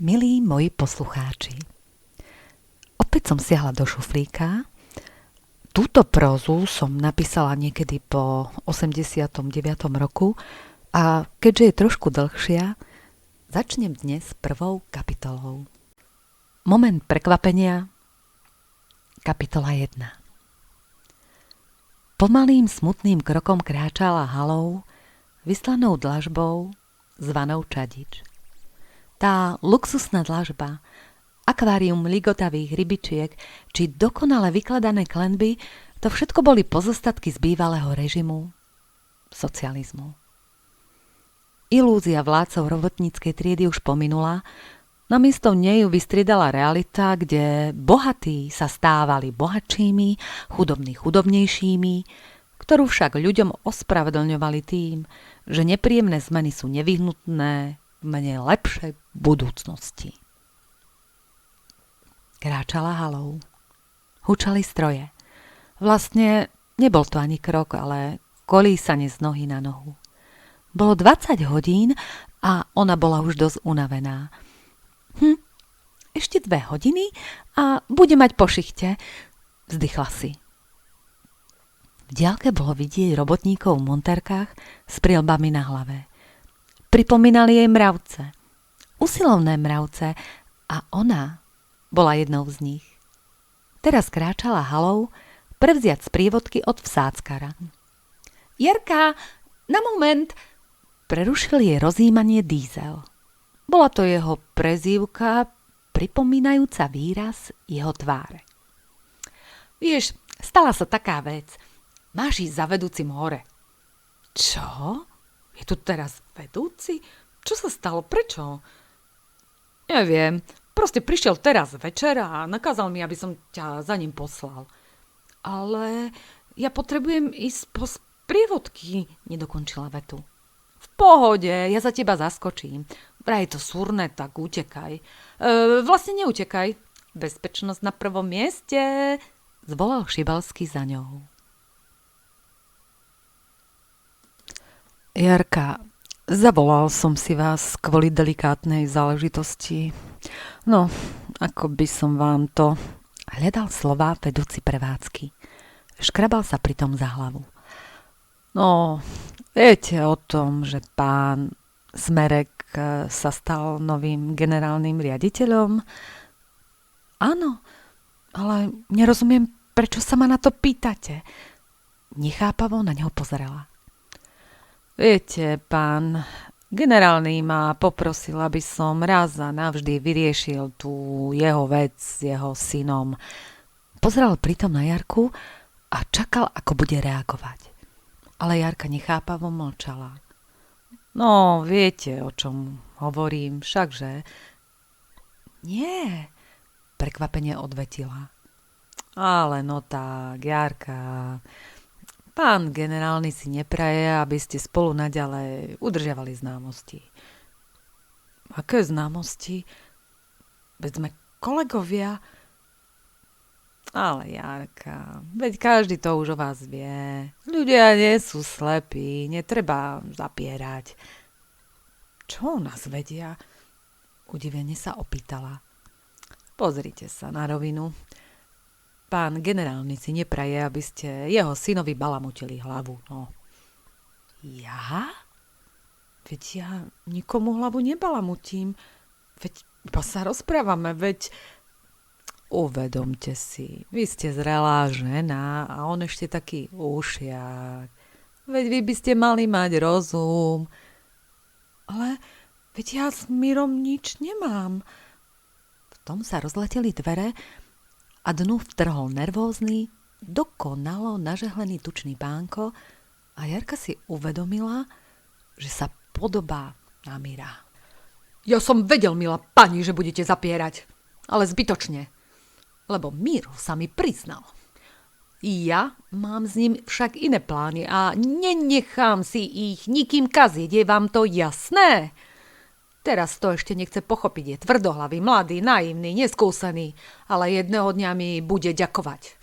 Milí moji poslucháči, opäť som siahla do šuflíka. Túto prózu som napísala niekedy po 89. roku a keďže je trošku dlhšia, začnem dnes prvou kapitolou. Moment prekvapenia, kapitola 1. Pomalým smutným krokom kráčala halou, vyslanou dlažbou, zvanou Čadič. Tá luxusná dlažba, akvárium ligotavých rybičiek či dokonale vykladané klenby, to všetko boli pozostatky z bývalého režimu, socializmu. Ilúzia vládcov robotníckej triedy už pominula, namiesto nej ju vystriedala realita, kde bohatí sa stávali bohatšími, chudobní chudobnejšími, ktorú však ľuďom ospravedlňovali tým, že nepríjemné zmeny sú nevyhnutné v mene lepšej budúcnosti. Kráčala halou. Hučali stroje. Vlastne nebol to ani krok, ale kolísanie z nohy na nohu. Bolo 20 hodín a ona bola už dosť unavená. Ešte 2 hodiny a bude mať po šichte, vzdychla si. V diaľke bolo vidieť robotníkov v monterkách s prilbami na hlave. Pripomínali jej mravce, usilovné mravce a ona bola jednou z nich. Teraz kráčala halou prevziať sprievodky od vsáckara. Jerka, na moment, prerušil jej rozjímanie Diesel. Bola to jeho prezývka, pripomínajúca výraz jeho tváre. Vieš, stala sa taká vec. Máš ísť za vedúcim hore. Čo? Je tu teraz vedúci? Čo sa stalo? Prečo? Neviem. Proste prišiel teraz večer a nakázal mi, aby som ťa za ním poslal. Ale ja potrebujem ísť po sprievodky, nedokončila vetu. V pohode, ja za teba zaskočím. Vraj je to súrne, tak utekaj. Vlastne neutekaj. Bezpečnosť na prvom mieste, zvolal Šibalský za ňou. Jarka, zavolal som si vás kvôli delikátnej záležitosti. No, ako by som vám to... Hľadal slová vedúci prevádzky. Škrabal sa pritom za hlavu. No, viete o tom, že pán Smerek sa stal novým generálnym riaditeľom? Áno, ale nerozumiem, prečo sa ma na to pýtate. Nechápavo na neho pozerala. Viete, pán generálny ma poprosil, aby som raz a navždy vyriešil tú jeho vec s jeho synom. Pozeral pritom na Jarku a čakal, ako bude reagovať. Ale Jarka nechápavo mlčala. No, viete, o čom hovorím, všakže. Nie, prekvapene odvetila. Ale no tak, Jarka... Pán generálny si nepraje, aby ste spolu naďalej udržiavali známosti. Aké známosti? Veď sme kolegovia. Ale Jarka, veď každý to už o vás vie. Ľudia nie sú slepí, netreba zapierať. Čo o nás vedia? Udivene sa opýtala. Pozrite sa na rovinu. Pán generálny si nepraje, aby ste jeho synovi balamutili hlavu, no. Ja? Veď ja nikomu hlavu nebalamutím. Veď iba sa rozprávame, veď... Uvedomte si, vy ste zrelá žena a on ešte taký ušiak. Veď vy by ste mali mať rozum. Ale veď ja s Mirom nič nemám. V tom sa rozleteli dvere a dnu vtrhol nervózny, dokonalo nažehlený tučný pánko a Jarka si uvedomila, že sa podobá na Mira. Ja som vedel, milá pani, že budete zapierať, ale zbytočne, lebo Miro sa mi priznal. Ja mám s ním však iné plány a nenechám si ich nikým kaziť, je vám to jasné? Teraz to ešte nechce pochopiť, je tvrdohlavý, mladý, naivný, neskúsený, ale jedného dňa mi bude ďakovať.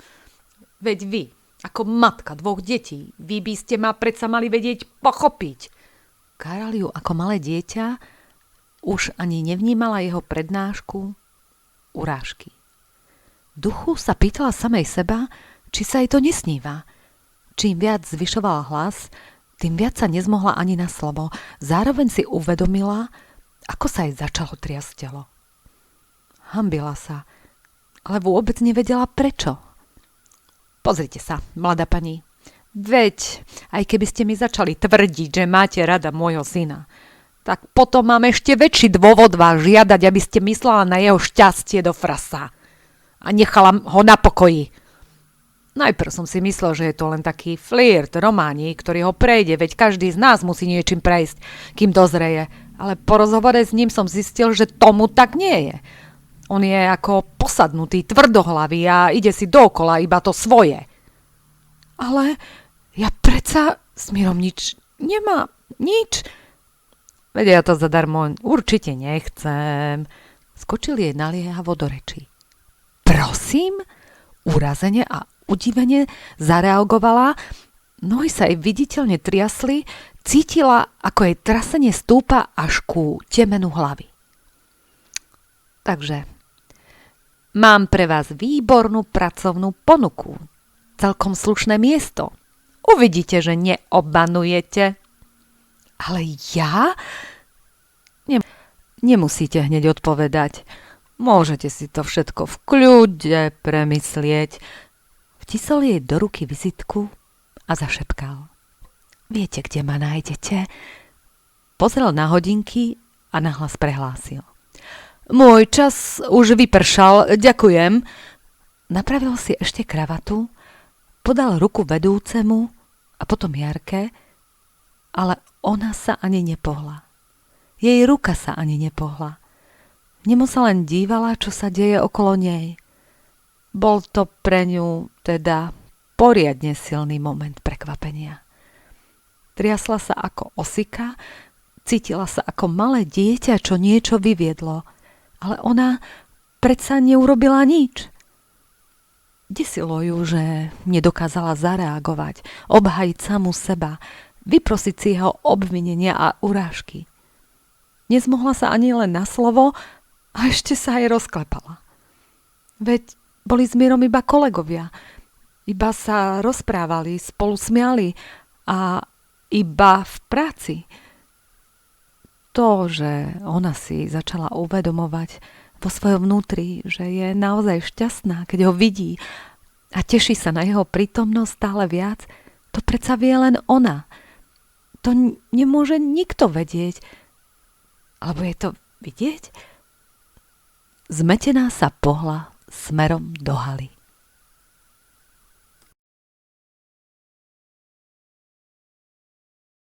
Veď vy, ako matka 2 detí, vy by ste ma predsa mali vedieť pochopiť. Karal ju ako malé dieťa Už ani nevnímala jeho prednášku, urážky. V duchu sa pýtala samej seba, či sa jej to nesníva. Čím viac zvyšovala hlas, tým viac sa nezmohla ani na slovo. Zároveň si uvedomila, ako sa jej začalo triasť telo. Hanbila sa, ale vôbec nevedela prečo. Pozrite sa, mladá pani. Veď, aj keby ste mi začali tvrdiť, že máte rada môjho syna, tak potom mám ešte väčší dôvod vás žiadať, aby ste myslela na jeho šťastie do frasa a nechala ho na pokoji. Najprv som si myslel, že je to len taký flirt, románik, ktorý ho prejde, veď každý z nás musí niečím prejsť, kým dozreje. Ale po rozhovore s ním som zistil, že tomu tak nie je. On je ako posadnutý, tvrdohlavý a ide si dookola iba to svoje. Ale ja predsa s Mirom nič nemám, nič. Veď ja to zadarmo určite nechcem. Skočil jej naliehavo do reči. Prosím? Urazene a udivene zareagovala. Nohy sa jej viditeľne triasli. Cítila, ako jej trasenie stúpa až ku temenu hlavy. Takže, mám pre vás výbornú pracovnú ponuku. Celkom slušné miesto. Uvidíte, že neobanujete. Ale ja? Nemusíte hneď odpovedať. Môžete si to všetko v kľude premyslieť. Vtisol jej do ruky vizitku a zašepkal. Viete, kde ma nájdete? Pozrel na hodinky a nahlas prehlásil. Môj čas už vypršal, ďakujem. Napravil si ešte kravatu, podal ruku vedúcemu a potom Jarke, ale ona sa ani nepohla. Jej ruka sa ani nepohla. Nemo sa len dívala, čo sa deje okolo nej. Bol to pre ňu teda poriadne silný moment prekvapenia. Triasla sa ako osika, cítila sa ako malé dieťa, čo niečo vyviedlo, ale ona predsa neurobila nič. Desilo ju, že nedokázala zareagovať, obhajiť samu seba, vyprosiť si jeho obvinenia a urážky. Nezmohla sa ani len na slovo a ešte sa aj rozklepala. Veď boli s Mirom iba kolegovia. Iba sa rozprávali, spolu smiali a iba v práci. To, že ona si začala uvedomovať vo svojom vnútri, že je naozaj šťastná, keď ho vidí a teší sa na jeho prítomnosť stále viac, to predsa vie len ona. To nemôže nikto vedieť. Alebo je to vidieť? Zmetená sa pohla smerom do haly.